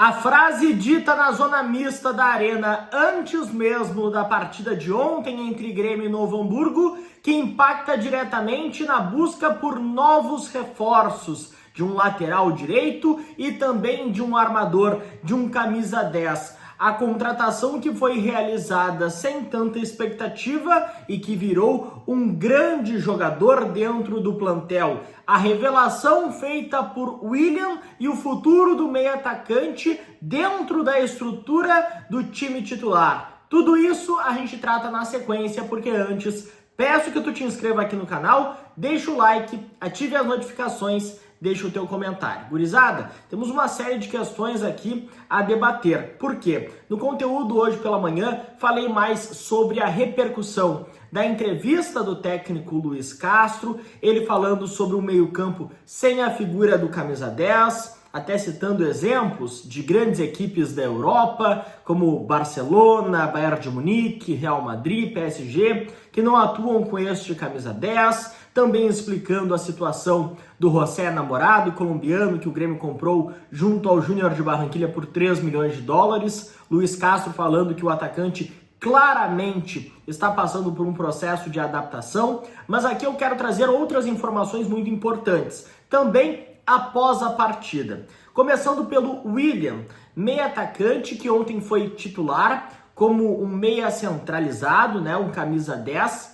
A frase dita na zona mista da Arena antes mesmo da partida de ontem entre Grêmio e Novo Hamburgo, que impacta diretamente na busca por novos reforços de um lateral direito e também de um armador, de um camisa 10. A contratação que foi realizada sem tanta expectativa e que virou um grande jogador dentro do plantel. A revelação feita por William e o futuro do meio atacante dentro da estrutura do time titular. Tudo isso a gente trata na sequência, porque antes peço que tu te inscreva aqui no canal, deixa o like, ative as notificações, deixa o teu comentário. Gurizada, temos uma série de questões aqui a debater. Por quê? No conteúdo hoje pela manhã, falei mais sobre a repercussão da entrevista do técnico Luiz Castro, ele falando sobre o meio-campo sem a figura do camisa 10, até citando exemplos de grandes equipes da Europa, como Barcelona, Bayern de Munique, Real Madrid, PSG, que não atuam com este camisa 10, também explicando a situação do José Namorado, colombiano, que o Grêmio comprou junto ao Júnior de Barranquilla por 3 milhões de dólares. Luiz Castro falando que o atacante claramente está passando por um processo de adaptação, mas aqui eu quero trazer outras informações muito importantes, também após a partida. Começando pelo William, meia atacante que ontem foi titular como um meia centralizado, um camisa 10,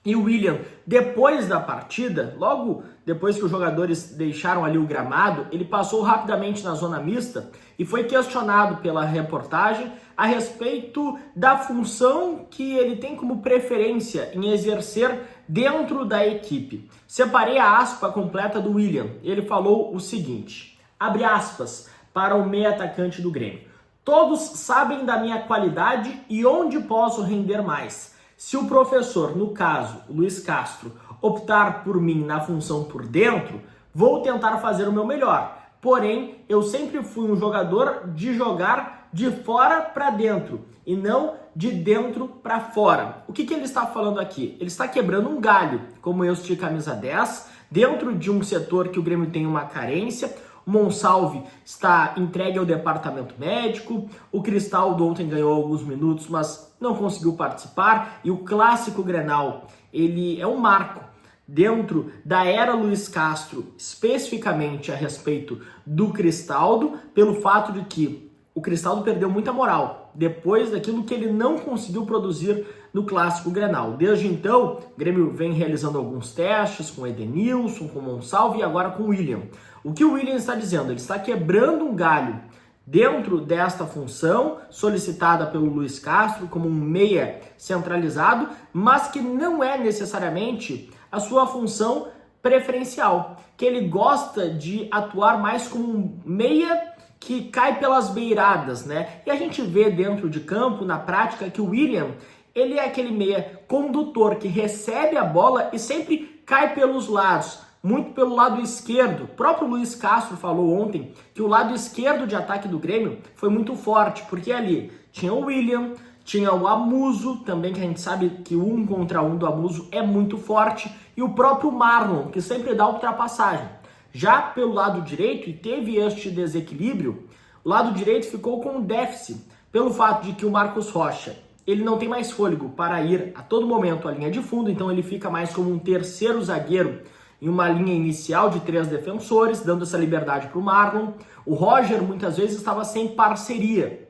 e o William, depois da partida, logo depois que os jogadores deixaram ali o gramado, ele passou rapidamente na zona mista e foi questionado pela reportagem a respeito da função que ele tem como preferência em exercer dentro da equipe. Separei a aspa completa do William. Ele falou o seguinte, abre aspas, para o meio atacante do Grêmio. Todos sabem da minha qualidade e onde posso render mais. Se o professor, no caso, Luiz Castro, optar por mim na função por dentro, vou tentar fazer o meu melhor. Porém, eu sempre fui um jogador de jogar de fora para dentro e não de dentro para fora. O que ele está falando aqui? Ele está quebrando um galho, como este camisa 10, dentro de um setor que o Grêmio tem uma carência. O Monsalve está entregue ao departamento médico, o Cristaldo ontem ganhou alguns minutos, mas não conseguiu participar, e o clássico Grenal, ele é um marco dentro da era Luiz Castro, especificamente a respeito do Cristaldo, pelo fato de que o Cristaldo perdeu muita moral depois daquilo que ele não conseguiu produzir no clássico Grenal. Desde então, o Grêmio vem realizando alguns testes com Edenilson, com Monsalve e agora com o William. O que o William está dizendo? Ele está quebrando um galho dentro desta função solicitada pelo Luiz Castro como um meia centralizado, mas que não é necessariamente a sua função preferencial, que ele gosta de atuar mais como um meia que cai pelas beiradas, E a gente vê dentro de campo, na prática, que o William, ele é aquele meia condutor que recebe a bola e sempre cai pelos lados, muito pelo lado esquerdo. O próprio Luiz Castro falou ontem que o lado esquerdo de ataque do Grêmio foi muito forte, porque ali tinha o William, tinha o Amuso, também que a gente sabe que o 1 contra 1 do Amuso é muito forte, e o próprio Marlon, que sempre dá ultrapassagem. Já pelo lado direito, e teve este desequilíbrio, o lado direito ficou com um déficit, pelo fato de que o Marcos Rocha, ele não tem mais fôlego para ir a todo momento à linha de fundo, então ele fica mais como um terceiro zagueiro em uma linha inicial de 3 defensores, dando essa liberdade para o Marlon. O Roger muitas vezes estava sem parceria.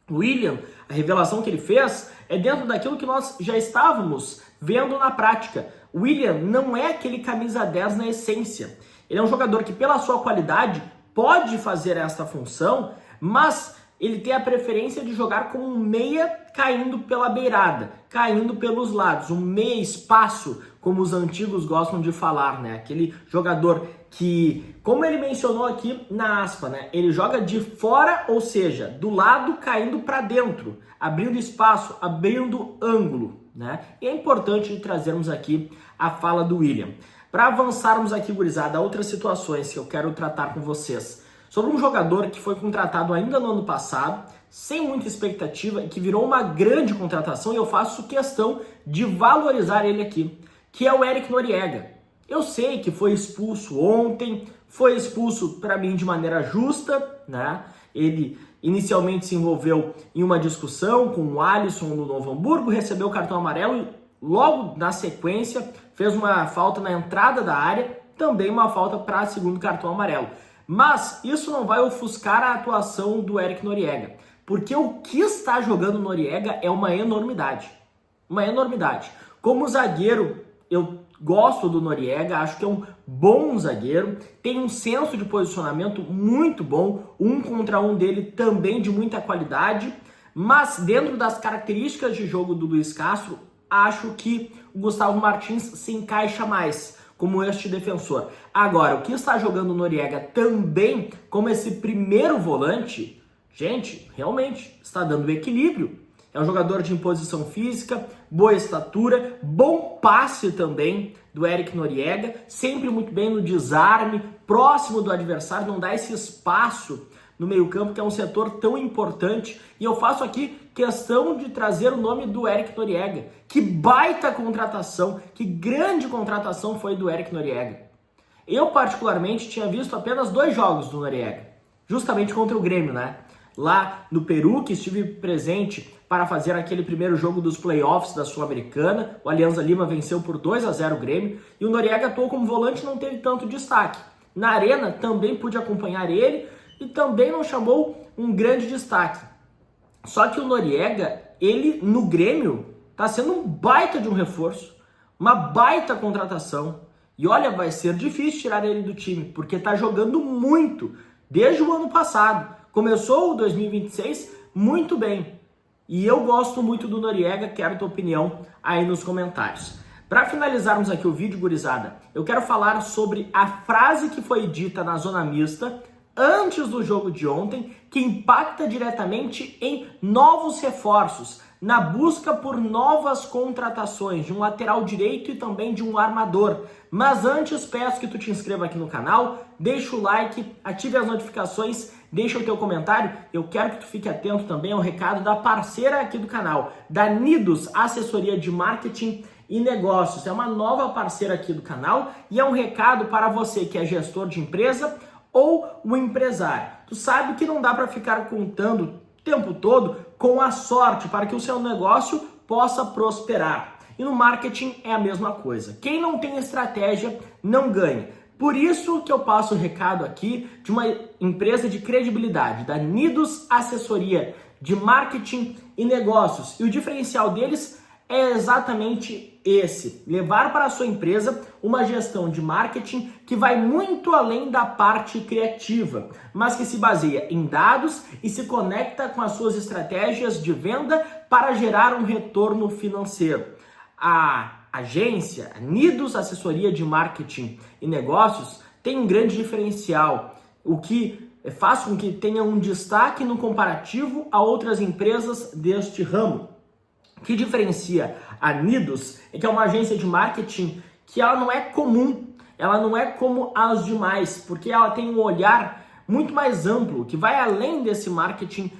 O William, a revelação que ele fez é dentro daquilo que nós já estávamos vendo na prática. O William não é aquele camisa 10 na essência. Ele é um jogador que, pela sua qualidade, pode fazer esta função, mas ele tem a preferência de jogar como um meia caindo pela beirada, caindo pelos lados, um meia espaço, como os antigos gostam de falar, Aquele jogador que, como ele mencionou aqui na aspa, Ele joga de fora, ou seja, do lado caindo para dentro, abrindo espaço, abrindo ângulo, E é importante trazermos aqui a fala do William. Para avançarmos aqui, gurizada, outras situações que eu quero tratar com vocês. Sobre um jogador que foi contratado ainda no ano passado, sem muita expectativa e que virou uma grande contratação, e eu faço questão de valorizar ele aqui, que é o Eric Noriega. Eu sei que foi expulso ontem, foi expulso para mim de maneira justa, né? Ele inicialmente se envolveu em uma discussão com o Alisson do Novo Hamburgo, recebeu o cartão amarelo e logo na sequência fez uma falta na entrada da área, também uma falta para segundo cartão amarelo. Mas isso não vai ofuscar a atuação do Eric Noriega, porque o que está jogando o Noriega é uma enormidade. Uma enormidade. Como zagueiro, eu gosto do Noriega, acho que é um bom zagueiro, tem um senso de posicionamento muito bom, 1 contra 1 dele também de muita qualidade, mas dentro das características de jogo do Luiz Castro, acho que o Gustavo Martins se encaixa mais como este defensor. Agora, o que está jogando o Noriega também como esse primeiro volante, gente, realmente está dando equilíbrio. É um jogador de imposição física, boa estatura, bom passe também do Eric Noriega, sempre muito bem no desarme, próximo do adversário, não dá esse espaço no meio-campo, que é um setor tão importante. E eu faço aqui questão de trazer o nome do Eric Noriega. Que baita contratação, que grande contratação foi do Eric Noriega. Eu, particularmente, tinha visto apenas 2 jogos do Noriega, justamente contra o Grêmio, né? Lá no Peru, que estive presente para fazer aquele primeiro jogo dos playoffs da Sul-Americana. O Alianza Lima venceu por 2-0 o Grêmio e o Noriega atuou como volante e não teve tanto destaque. Na Arena também pude acompanhar ele e também não chamou um grande destaque. Só que o Noriega, ele no Grêmio, está sendo um baita de um reforço, uma baita contratação. E olha, vai ser difícil tirar ele do time, porque está jogando muito desde o ano passado. Começou o 2026 muito bem. E eu gosto muito do Noriega, quero tua opinião aí nos comentários. Para finalizarmos aqui o vídeo, gurizada, eu quero falar sobre a frase que foi dita na zona mista antes do jogo de ontem, que impacta diretamente em novos reforços, na busca por novas contratações de um lateral direito e também de um armador. Mas antes, peço que tu te inscreva aqui no canal, deixa o like, ative as notificações, deixa o teu comentário. Eu quero que tu fique atento também ao recado da parceira aqui do canal, da Nidos Assessoria de Marketing e Negócios. É uma nova parceira aqui do canal e é um recado para você que é gestor de empresa ou o empresário. Tu sabe que não dá para ficar contando o tempo todo com a sorte para que o seu negócio possa prosperar. E no marketing é a mesma coisa. Quem não tem estratégia não ganha. Por isso que eu passo o recado aqui de uma empresa de credibilidade, da Nidos Assessoria de Marketing e Negócios. E o diferencial deles é exatamente esse: levar para a sua empresa uma gestão de marketing que vai muito além da parte criativa, mas que se baseia em dados e se conecta com as suas estratégias de venda para gerar um retorno financeiro. A agência, a Nidos Assessoria de Marketing e Negócios, tem um grande diferencial, o que faz com que tenha um destaque no comparativo a outras empresas deste ramo. O que diferencia a Nidos é que é uma agência de marketing que ela não é comum, ela não é como as demais, porque ela tem um olhar muito mais amplo, que vai além desse marketing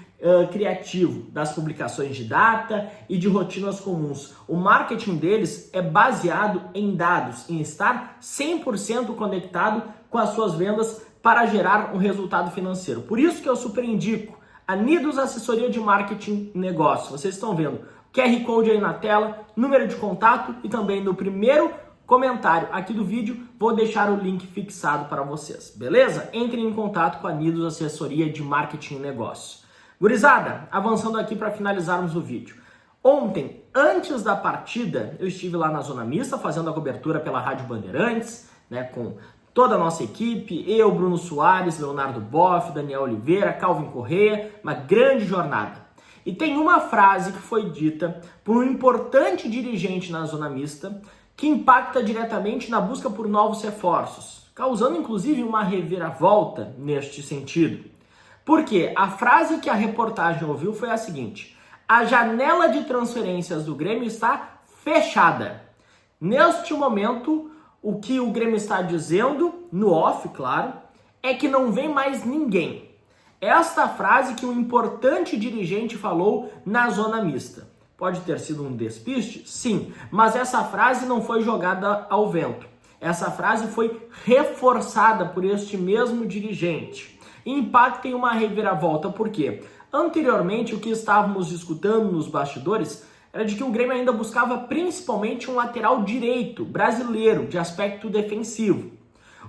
criativo, das publicações de data e de rotinas comuns. O marketing deles é baseado em dados, em estar 100% conectado com as suas vendas para gerar um resultado financeiro. Por isso que eu super indico a Nidos Assessoria de Marketing e Negócios. Vocês estão vendo QR Code aí na tela, número de contato e também no primeiro comentário aqui do vídeo vou deixar o link fixado para vocês, beleza? Entrem em contato com a Nidos Assessoria de Marketing e Negócios. Gurizada, avançando aqui para finalizarmos o vídeo. Ontem, antes da partida, eu estive lá na Zona Mista fazendo a cobertura pela Rádio Bandeirantes, né, com toda a nossa equipe, eu, Bruno Soares, Leonardo Boff, Daniel Oliveira, Calvin Correia, uma grande jornada. E tem uma frase que foi dita por um importante dirigente na Zona Mista que impacta diretamente na busca por novos reforços, causando inclusive uma reviravolta neste sentido. Porque a frase que a reportagem ouviu foi a seguinte: a janela de transferências do Grêmio está fechada. Neste momento, o que o Grêmio está dizendo, no off, claro, é que não vem mais ninguém. Esta frase que um importante dirigente falou na Zona Mista. Pode ter sido um despiste? Sim, mas essa frase não foi jogada ao vento. Essa frase foi reforçada por este mesmo dirigente. E impacta em uma reviravolta, por quê? Anteriormente, o que estávamos escutando nos bastidores era de que o Grêmio ainda buscava principalmente um lateral direito brasileiro de aspecto defensivo.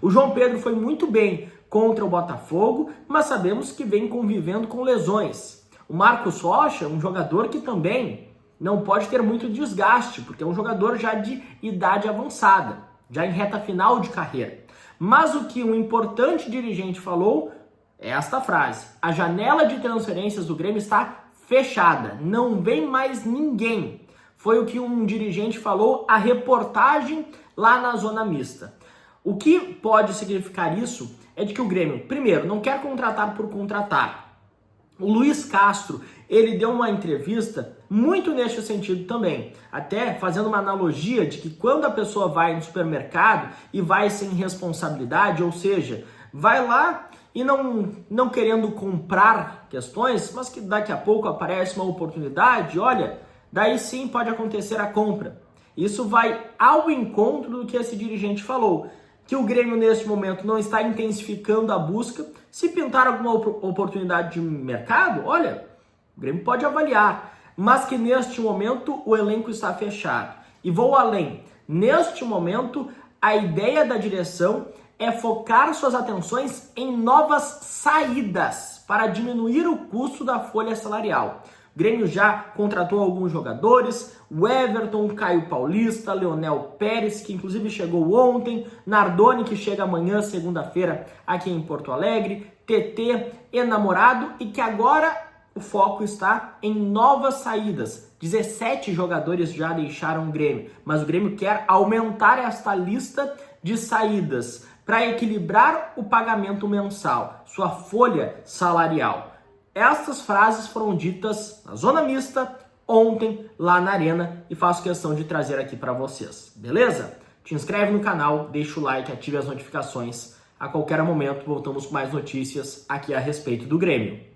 O João Pedro foi muito bem contra o Botafogo, mas sabemos que vem convivendo com lesões. O Marcos Rocha é um jogador que também não pode ter muito desgaste, porque é um jogador já de idade avançada, já em reta final de carreira. Mas o que um importante dirigente falou é esta frase: a janela de transferências do Grêmio está fechada, não vem mais ninguém. Foi o que um dirigente falou à reportagem lá na zona mista. O que pode significar isso é de que o Grêmio, primeiro, não quer contratar por contratar. O Luiz Castro, ele deu uma entrevista muito neste sentido também, até fazendo uma analogia de que quando a pessoa vai no supermercado e vai sem responsabilidade, ou seja, vai lá e não querendo comprar questões, mas que daqui a pouco aparece uma oportunidade, olha, daí sim pode acontecer a compra. Isso vai ao encontro do que esse dirigente falou, que o Grêmio neste momento não está intensificando a busca. Se pintar alguma oportunidade de mercado, olha, o Grêmio pode avaliar, mas que neste momento o elenco está fechado. E vou além, neste momento a ideia da direção é focar suas atenções em novas saídas para diminuir o custo da folha salarial. O Grêmio já contratou alguns jogadores, o Everton, Caio Paulista, Leonel Pérez, que inclusive chegou ontem, Nardoni, que chega amanhã, segunda-feira, aqui em Porto Alegre, TT, enamorado, e que agora o foco está em novas saídas. 17 jogadores já deixaram o Grêmio, mas o Grêmio quer aumentar esta lista de saídas para equilibrar o pagamento mensal, sua folha salarial. Estas frases foram ditas na zona mista ontem lá na Arena e faço questão de trazer aqui para vocês, beleza? Te inscreve no canal, deixa o like, ative as notificações. A qualquer momento voltamos com mais notícias aqui a respeito do Grêmio.